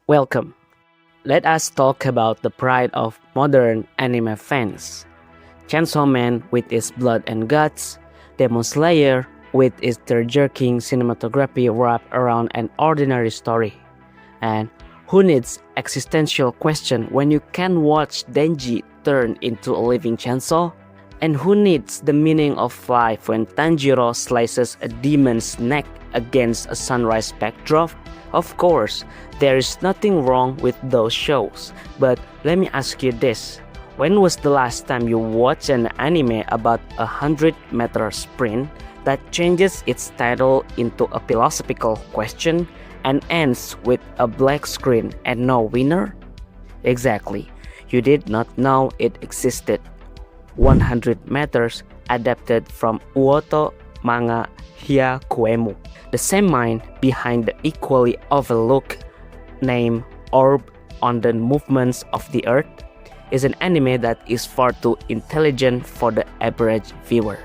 Welcome. Let us talk about the pride of modern anime fans. Chainsaw Man with its blood and guts, Demon Slayer with its tear-jerking cinematography wrapped around an ordinary story. And who needs existential question when you can watch Denji turn into a living chainsaw? And who needs the meaning of life when Tanjiro slices a demon's neck against a sunrise backdrop? Of course, there is nothing wrong with those shows, but let me ask you this. When was the last time you watched an anime about a 100-meter sprint that changes its title into a philosophical question and ends with a black screen and no winner? Exactly, you did not know it existed. 100 meters adapted from Uoto manga Hyakuemu. The same mind behind the equally overlooked name Orb on the Movements of the Earth is an anime that is far too intelligent for the average viewer.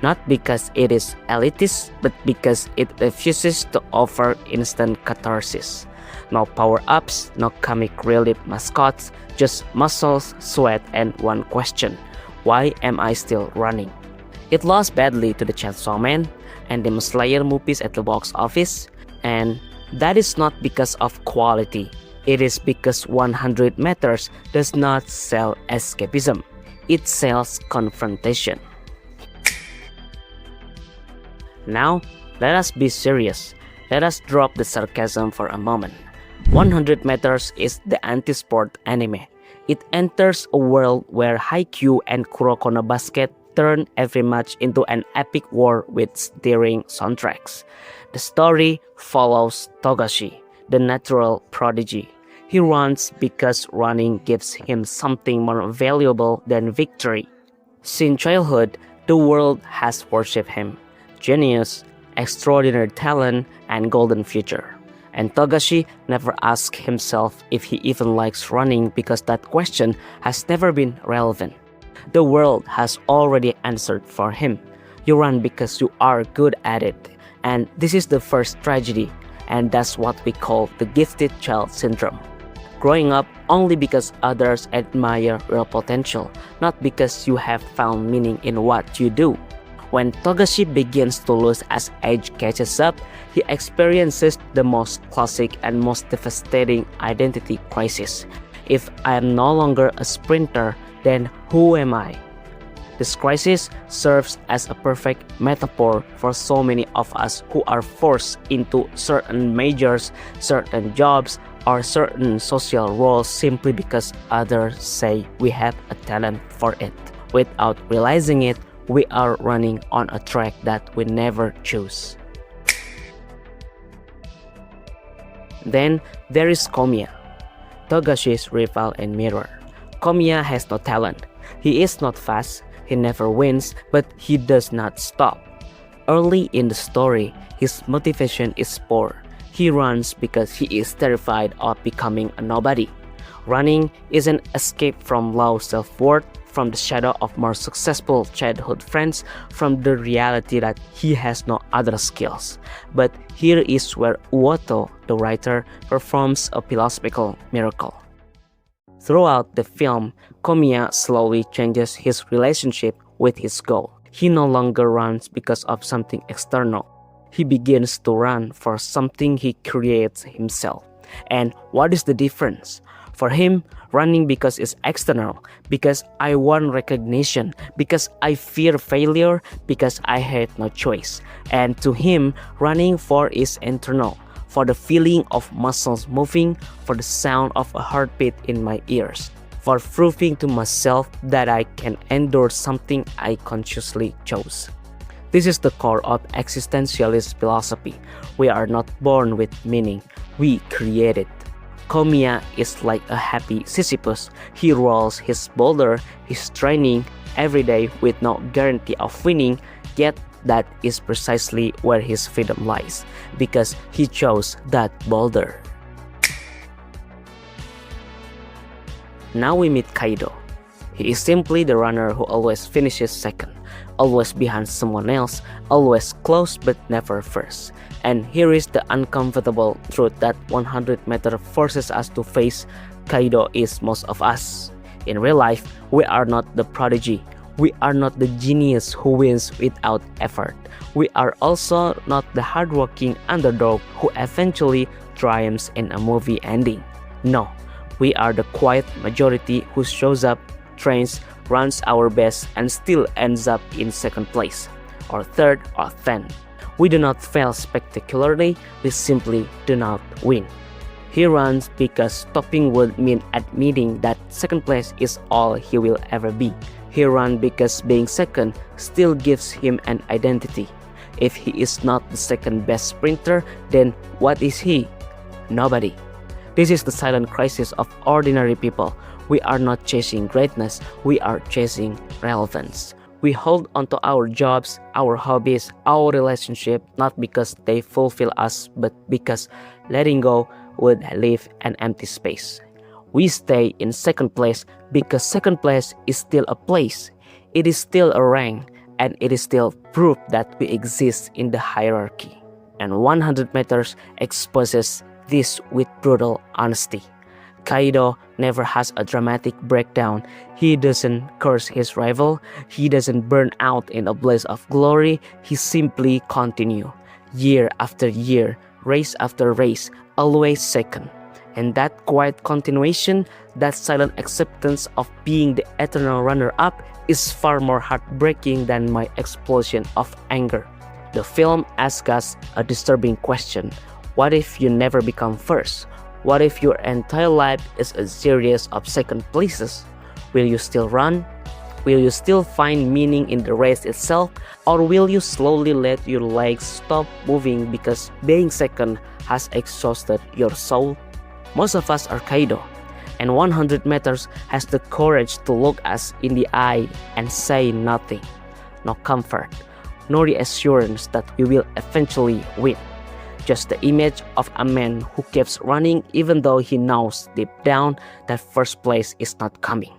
Not because it is elitist, but because it refuses to offer instant catharsis. No power-ups, no comic relief mascots, just muscles, sweat, and one question. Why am I still running? It lost badly to the Chainsaw Man and Demon Slayer movies at the box office, and that is not because of quality. It is because 100 meters does not sell escapism. It sells confrontation. Now, let us be serious. Let us drop the sarcasm for a moment. 100 meters is the anti-sport anime. It enters a world where Haikyuu and Kuroko no Basket turn every match into an epic war with stirring soundtracks. The story follows Togashi, the natural prodigy. He runs because running gives him something more valuable than victory. Since childhood, the world has worshipped him. Genius, extraordinary talent, and golden future. And Togashi never asked himself if he even likes running because that question has never been relevant. The world has already answered for him. You run because you are good at it. And this is the first tragedy, and that's what we call the gifted child syndrome. Growing up only because others admire your potential, not because you have found meaning in what you do. When Togashi begins to lose as age catches up, he experiences the most classic and most devastating identity crisis. If I am no longer a sprinter, then who am I? This crisis serves as a perfect metaphor for so many of us who are forced into certain majors, certain jobs, or certain social roles simply because others say we have a talent for it. Without realizing it, we are running on a track that we never choose. Then there is Komiya, Togashi's rival and mirror. Komiya has no talent. He is not fast, he never wins, but he does not stop. Early in the story, his motivation is poor. He runs because he is terrified of becoming a nobody. Running is an escape from low self-worth, from the shadow of more successful childhood friends, from the reality that he has no other skills. But here is where Uoto, the writer, performs a philosophical miracle. Throughout the film, Komiya slowly changes his relationship with his goal. He no longer runs because of something external. He begins to run for something he creates himself. And what is the difference? For him, running because it's external, because I want recognition, because I fear failure, because I had no choice. And to him, running for is internal, for the feeling of muscles moving, for the sound of a heartbeat in my ears, for proving to myself that I can endure something I consciously chose. This is the core of existentialist philosophy. We are not born with meaning, we create it. Komiya is like a happy Sisyphus. He rolls his boulder, his training every day with no guarantee of winning, yet that is precisely where his freedom lies, because he chose that boulder. Now we meet Kaido. He is simply the runner who always finishes second, always behind someone else, always close but never first. And here is the uncomfortable truth that 100-meter forces us to face: Kaido is most of us. In real life, we are not the prodigy. We are not the genius who wins without effort. We are also not the hardworking underdog who eventually triumphs in a movie ending. No, we are the quiet majority who shows up, trains, runs our best, and still ends up in second place, or third, or 10th. We do not fail spectacularly, we simply do not win. He runs because stopping would mean admitting that second place is all he will ever be. He runs because being second still gives him an identity. If he is not the second best sprinter, then what is he? Nobody. This is the silent crisis of ordinary people. We are not chasing greatness, we are chasing relevance. We hold onto our jobs, our hobbies, our relationship, not because they fulfill us, but because letting go would leave an empty space. We stay in second place because second place is still a place. It is still a rank, and it is still proof that we exist in the hierarchy. And 100 meters exposes this with brutal honesty. Kaido never has a dramatic breakdown. He doesn't curse his rival. He doesn't burn out in a blaze of glory. He simply continues, year after year, race after race, always second. And that quiet continuation, that silent acceptance of being the eternal runner-up is far more heartbreaking than my explosion of anger. The film asks us a disturbing question. What if you never become first? What if your entire life is a series of second places? Will you still run? Will you still find meaning in the race itself? Or will you slowly let your legs stop moving because being second has exhausted your soul? Most of us are Kaido, and 100 meters has the courage to look us in the eye and say nothing. No comfort, no reassurance that we will eventually win. Just the image of a man who keeps running even though he knows deep down that first place is not coming.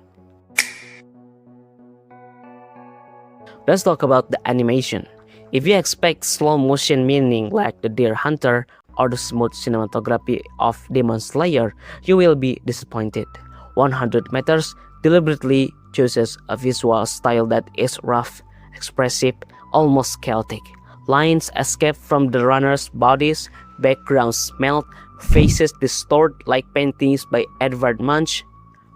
Let's talk about the animation. If you expect slow motion meaning like the Deer Hunter or the smooth cinematography of Demon Slayer, you will be disappointed. 100 meters deliberately chooses a visual style that is rough, expressive, almost chaotic. Lines escape from the runners' bodies, backgrounds melt, faces distort like paintings by Edvard Munch.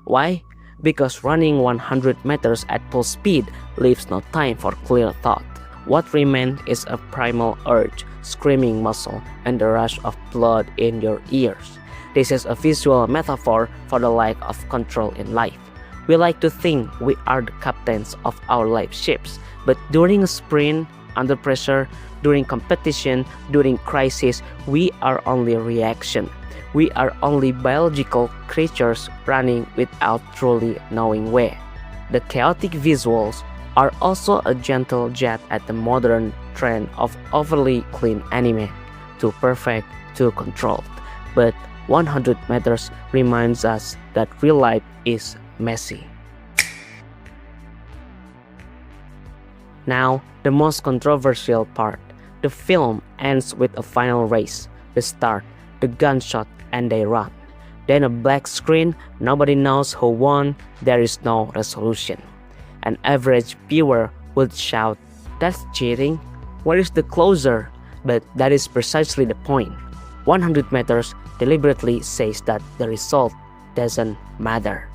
Why? Because running 100 meters at full speed leaves no time for clear thought. What remains is a primal urge, screaming muscle, and the rush of blood in your ears. This is a visual metaphor for the lack of control in life. We like to think we are the captains of our life ships, but during a sprint, under pressure, during competition, during crisis, we are only a reaction. We are only biological creatures running without truly knowing where. The chaotic visuals are also a gentle jab at the modern trend of overly clean anime, too perfect, too controlled. But 100 meters reminds us that real life is messy. Now, the most controversial part. The film ends with a final race, the start, the gunshot, and they run. Then a black screen, nobody knows who won, there is no resolution. An average viewer would shout, "That's cheating. Where is the closer?" But that is precisely the point. 100 meters deliberately says that the result doesn't matter.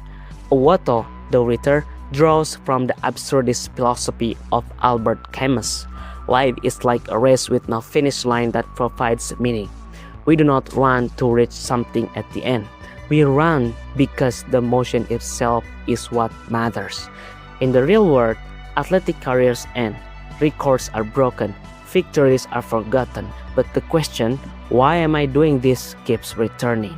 Owato, the writer, draws from the absurdist philosophy of Albert Camus. Life is like a race with no finish line that provides meaning. We do not run to reach something at the end. We run because the motion itself is what matters. In the real world, athletic careers end, records are broken, victories are forgotten, but the question, why am I doing this, keeps returning.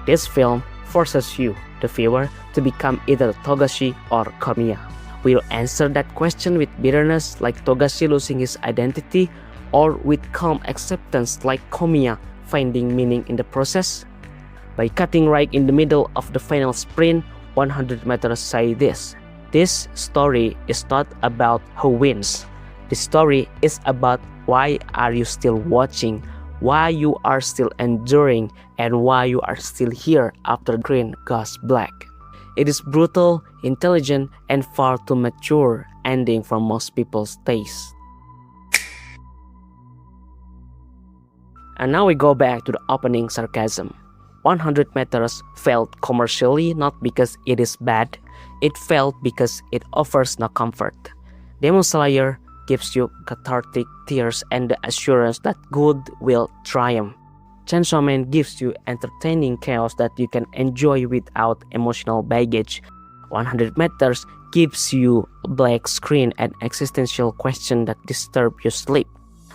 This film forces you, the viewer, to become either Togashi or Komiya. Will you answer that question with bitterness like Togashi losing his identity, or with calm acceptance like Komiya finding meaning in the process? By cutting right in the middle of the final sprint, 100 meters say this: this story is not about who wins, The story is about why are you still watching, why you are still enduring, and why you are still here after the screen goes black. It is brutal, intelligent, and far too mature ending for most people's taste. And now we go back to the opening sarcasm. 100 meters failed commercially not because it is bad, it failed because it offers no comfort. Demon Slayer gives you cathartic tears and the assurance that good will triumph. Chainsaw Man gives you entertaining chaos that you can enjoy without emotional baggage. 100 meters gives you a black screen and existential questions that disturb your sleep.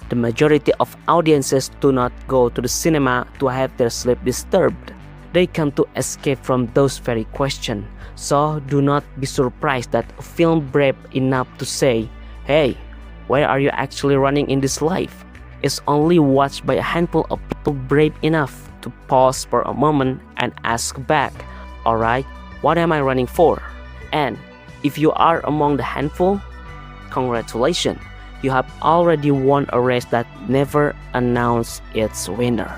The majority of audiences do not go to the cinema to have their sleep disturbed. They come to escape from those very questions. So do not be surprised that a film brave enough to say, "Hey, where are you actually running in this life?" is only watched by a handful of people brave enough to pause for a moment and ask back, "Alright, what am I running for?" And if you are among the handful, congratulations, you have already won a race that never announced its winner.